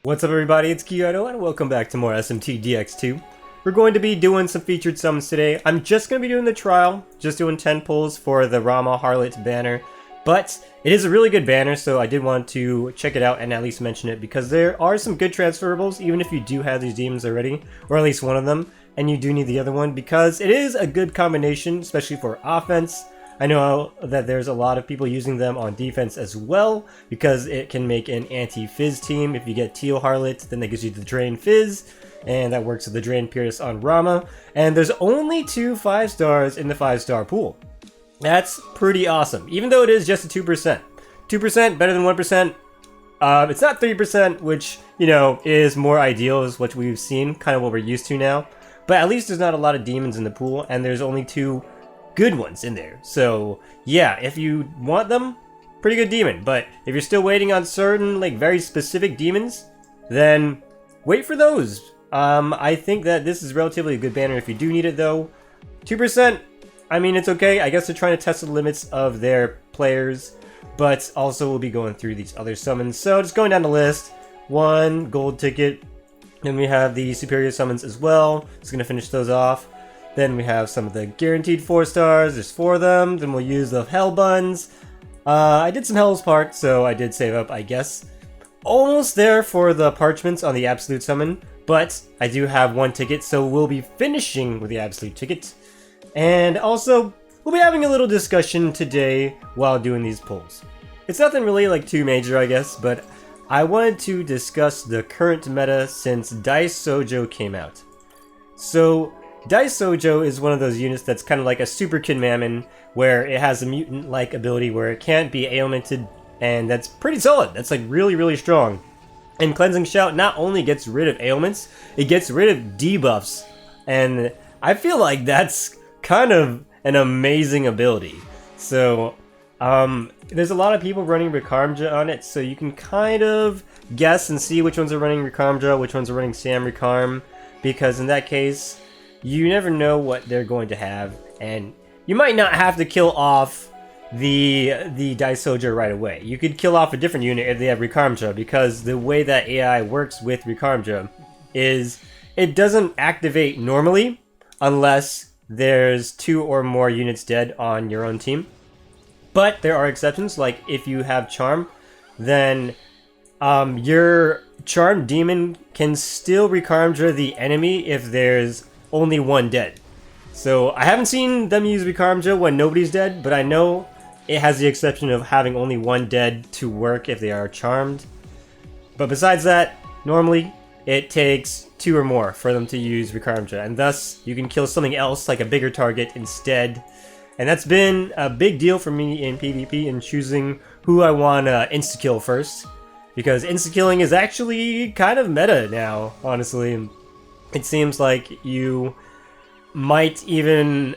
What's up everybody, it's Kiyodo and welcome back to more SMT Dx2. We're going to be doing some featured summons today. I'm just going to be doing the trial, just doing 10 pulls for the Rama Harlot banner. But it is a really good banner, so I did want to check it out and at least mention it because there are some good transferables even if you do have these demons already, or at least one of them, and you do need the other one because it is a good combination, especially for offense. I know that there's a lot of people using them on defense as well because it can make an anti-fizz team. If you get Teal Harlot, then that gives you the Drain Fizz, and that works with the Drain Pierce on Rama. And there's only 2 5-stars in the 5-star pool. That's pretty awesome, even though it is just a 2%. 2% better than 1%. It's not 3%, which, you know, is more ideal, is what we've seen, kind of what we're used to now. But at least there's not a lot of demons in the pool, and there's only 2 good ones in there. So yeah, if you want them, pretty good demon. But if you're still waiting on certain, like, very specific demons, then wait for those. I think that this is relatively a good banner if you do need it though. 2%, I mean, it's okay. I guess they're trying to test the limits of their players, but also we'll be going through these other summons. So just going down the list, 1 gold ticket. Then we have the superior summons as well. Just gonna finish those off. Then we have some of the guaranteed 4-stars, there's 4 of them. Then we'll use the Hell Buns. I did some Hell's Part, so I did save up, I guess. Almost there for the Parchments on the Absolute Summon, but I do have 1 ticket, so we'll be finishing with the Absolute ticket. And also, we'll be having a little discussion today while doing these pulls. It's nothing really like too major, I guess, but I wanted to discuss the current meta since Daisoujou came out. So, Daisoujou is one of those units that's kind of like a Super Kid Mammon, where it has a mutant-like ability where it can't be ailmented, and that's pretty solid. That's like really strong. And Cleansing Shout not only gets rid of ailments, it gets rid of debuffs, and I feel like that's kind of an amazing ability. So, there's a lot of people running Rikarmja on it, so you can kind of guess and see which ones are running Rikarmja, which ones are running Sam Rikarm, because in that case, you never know what they're going to have, and you might not have to kill off the Daisoujou right away. You could kill off a different unit if they have Rikarmja, because the way that AI works with Rikarmja is it doesn't activate normally unless there's 2 or more units dead on your own team. But there are exceptions, like if you have Charm, then your Charm Demon can still Rikarmja the enemy if there's only 1 dead. So I haven't seen them use Rikarmja when nobody's dead, but I know it has the exception of having only 1 dead to work if they are charmed. But besides that, normally it takes 2 or more for them to use Rikarmja, and thus you can kill something else like a bigger target instead. And that's been a big deal for me in PvP in choosing who I want to insta-kill first, because insta-killing is actually kind of meta now, honestly. It seems like you might even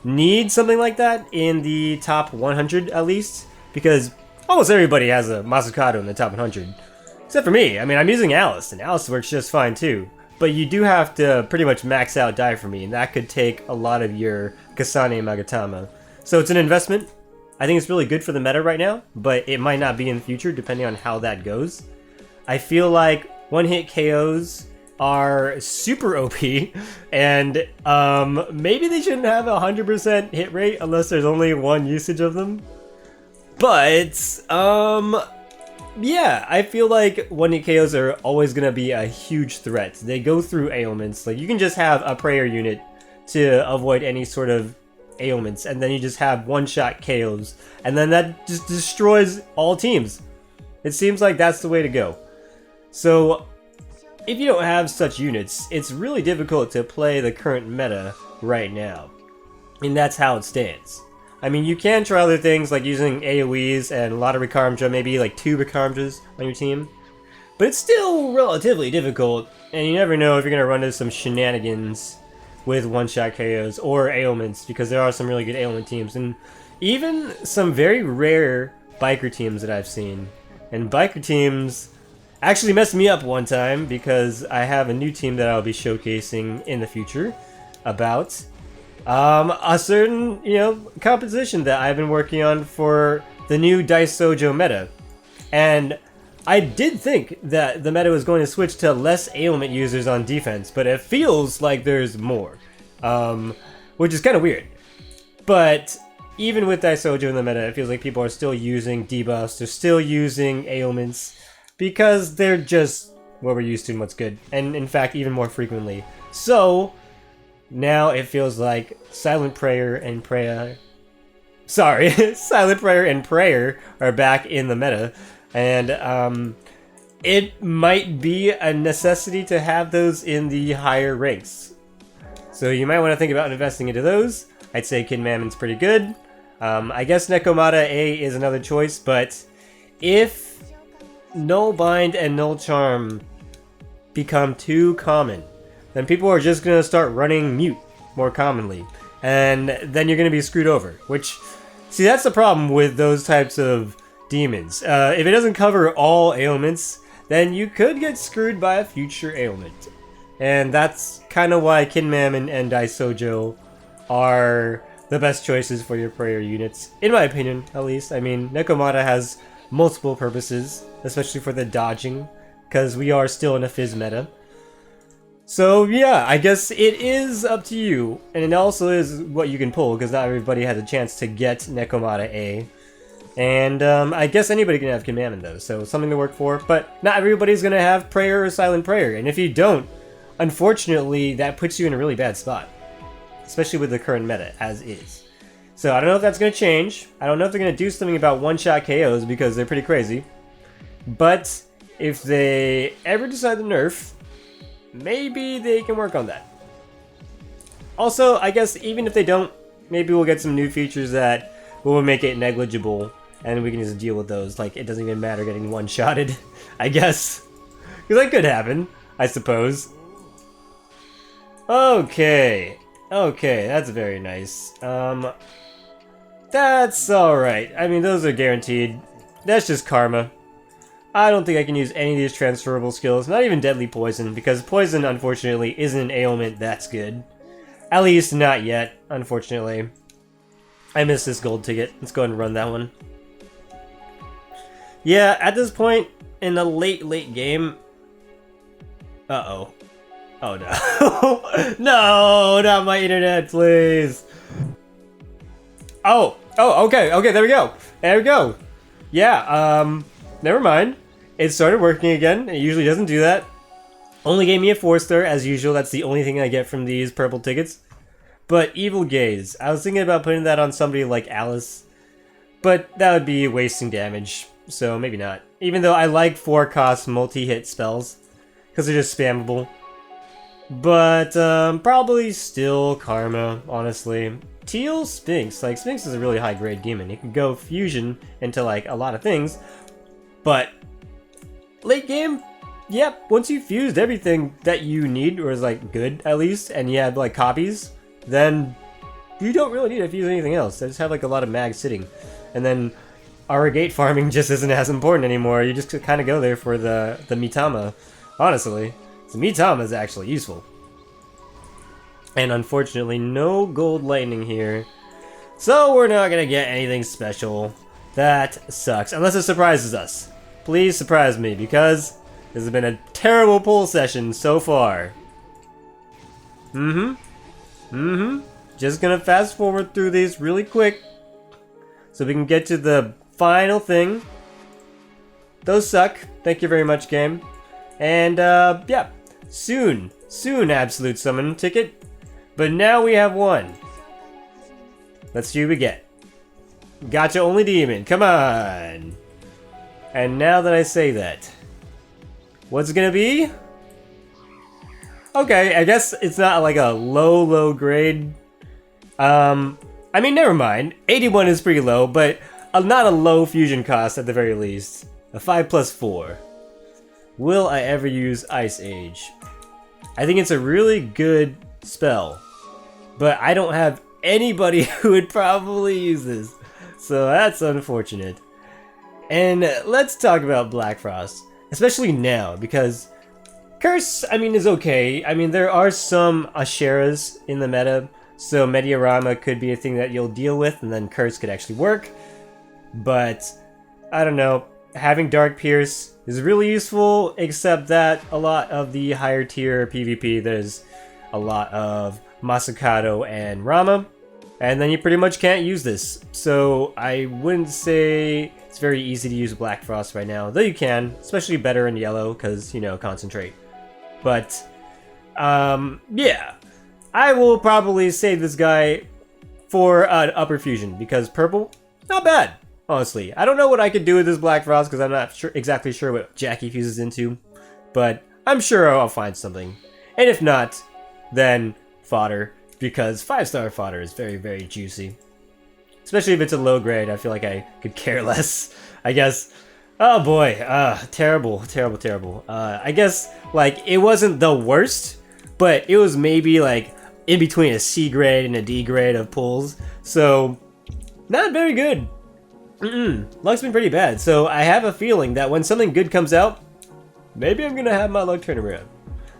need something like that in the top 100 at least, because almost everybody has a Masukado in the top 100. Except for me. I mean, I'm using Alice, and Alice works just fine too. But you do have to pretty much max out die for me, and that could take a lot of your Kasane Magatama. So it's an investment. I think it's really good for the meta right now, but it might not be in the future depending on how that goes. I feel like one-hit KOs are super OP, and maybe they shouldn't have a 100% hit rate unless there's only 1 usage of them. But yeah, I feel like one-hit KOs are always gonna be a huge threat. They go through ailments. Like, you can just have a prayer unit to avoid any sort of ailments, and then you just have one-shot KOs, and then that just destroys all teams. It seems like that's the way to go. So if you don't have such units, it's really difficult to play the current meta right now. And that's how it stands. I mean, you can try other things like using AoEs and a lot of Rikarmja, maybe like 2 Rikarmjas on your team. But it's still relatively difficult, and you never know if you're going to run into some shenanigans with one-shot KOs or ailments, because there are some really good ailment teams, and even some very rare biker teams that I've seen. And biker teams actually messed me up one time because I have a new team that I'll be showcasing in the future about a certain, composition that I've been working on for the new Daisoujou meta. And I did think that the meta was going to switch to less ailment users on defense, but it feels like there's more, which is kind of weird. But even with Daisoujou in the meta, it feels like people are still using debuffs, they're still using ailments, because they're just what we're used to and what's good, and in fact even more frequently. So now it feels like Silent Prayer and Prayer are back in the meta, and it might be a necessity to have those in the higher ranks. So you might want to think about investing into those. I'd say Kid Mammon's pretty good. I guess Nekomata A is another choice, but if Null Bind and Null Charm become too common, then people are just going to start running Mute more commonly, and then you're going to be screwed over. Which, see, that's the problem with those types of demons. If it doesn't cover all ailments, then you could get screwed by a future ailment. And that's kind of why Kinmammon and Daisoujou are the best choices for your prayer units, in my opinion, at least. I mean, Nekomata has multiple purposes, especially for the dodging, because we are still in a Fizz meta. So yeah, I guess it is up to you, and it also is what you can pull, because not everybody has a chance to get Nekomata A. And I guess anybody can have Kinmammon though, so something to work for, but not everybody's going to have Prayer or Silent Prayer, and if you don't, unfortunately, that puts you in a really bad spot. Especially with the current meta, as is. So I don't know if that's going to change. I don't know if they're going to do something about one-shot KOs, because they're pretty crazy. But if they ever decide to nerf, maybe they can work on that. Also, I guess even if they don't, maybe we'll get some new features that will make it negligible, and we can just deal with those. Like, it doesn't even matter getting one-shotted, I guess. Because that could happen, I suppose. Okay. Okay, that's very nice. That's alright. I mean, those are guaranteed. That's just karma. I don't think I can use any of these transferable skills, not even Deadly Poison, because Poison, unfortunately, isn't an ailment that's good. At least, not yet, unfortunately. I missed this gold ticket. Let's go ahead and run that one. Yeah, at this point, in the late game... Uh-oh. Oh no. No, not my internet, please. Oh, okay, there we go. There we go. Yeah, never mind. It started working again. It usually doesn't do that. Only gave me a 4-star, as usual. That's the only thing I get from these purple tickets. But Evil Gaze. I was thinking about putting that on somebody like Alice, but that would be wasting damage, so maybe not. Even though I like 4-cost multi-hit spells, because they're just spammable. But, probably still Karma, honestly. Teal Sphinx. Like, Sphinx is a really high-grade demon. It can go fusion into, like, a lot of things. But, late game, yep, once you've fused everything that you need, or is, like, good, at least, and you have, like, copies, then you don't really need to fuse anything else. I just have, like, a lot of mags sitting. And then, Arrogate farming just isn't as important anymore. You just kind of go there for the Mitama, honestly. So Mitama is actually useful. And unfortunately, no gold lightning here. So we're not gonna get anything special. That sucks. Unless it surprises us. Please surprise me, because this has been a terrible pull session so far. Just gonna fast forward through these really quick, so we can get to the final thing. Those suck. Thank you very much, game. And, yeah. Soon Absolute Summon ticket. But now we have one. Let's see what we get. Gacha only demon, come on! And now that I say that, what's it gonna be? Okay, I guess it's not like a low grade. I mean, never mind. 81 is pretty low, but not a low fusion cost at the very least. A 5+4. Will I ever use Ice Age? I think it's a really good spell, but I don't have anybody who would probably use this, so that's unfortunate. And let's talk about Black Frost, especially now, because Curse, I mean, is okay. I mean, there are some Asheras in the meta, so Rama could be a thing that you'll deal with, and then Curse could actually work. But, I don't know. having Dark Pierce is really useful, except that a lot of the higher tier PvP, there's a lot of Masakado and Rama, and then you pretty much can't use this. So I wouldn't say it's very easy to use Black Frost right now, though you can, especially better in yellow, because, you know, concentrate. But, yeah. I will probably save this guy for an upper fusion, because purple, not bad. Honestly, I don't know what I could do with this Black Frost because I'm not exactly sure what Jackie fuses into, but I'm sure I'll find something. And if not, then fodder, because 5-star fodder is very, very juicy. Especially if it's a low grade, I feel like I could care less, I guess. Oh boy, terrible, terrible, terrible. I guess, like, it wasn't the worst, but it was maybe, like, in between a C grade and a D grade of pulls, so not very good. Luck's been pretty bad, so I have a feeling that when something good comes out, maybe I'm gonna have my luck turn around.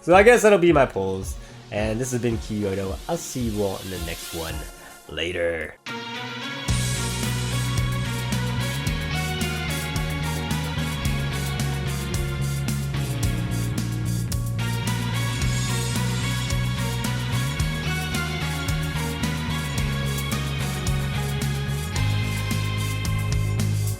So I guess that'll be my polls, and this has been Kiyodo. I'll see you all in the next one. Later.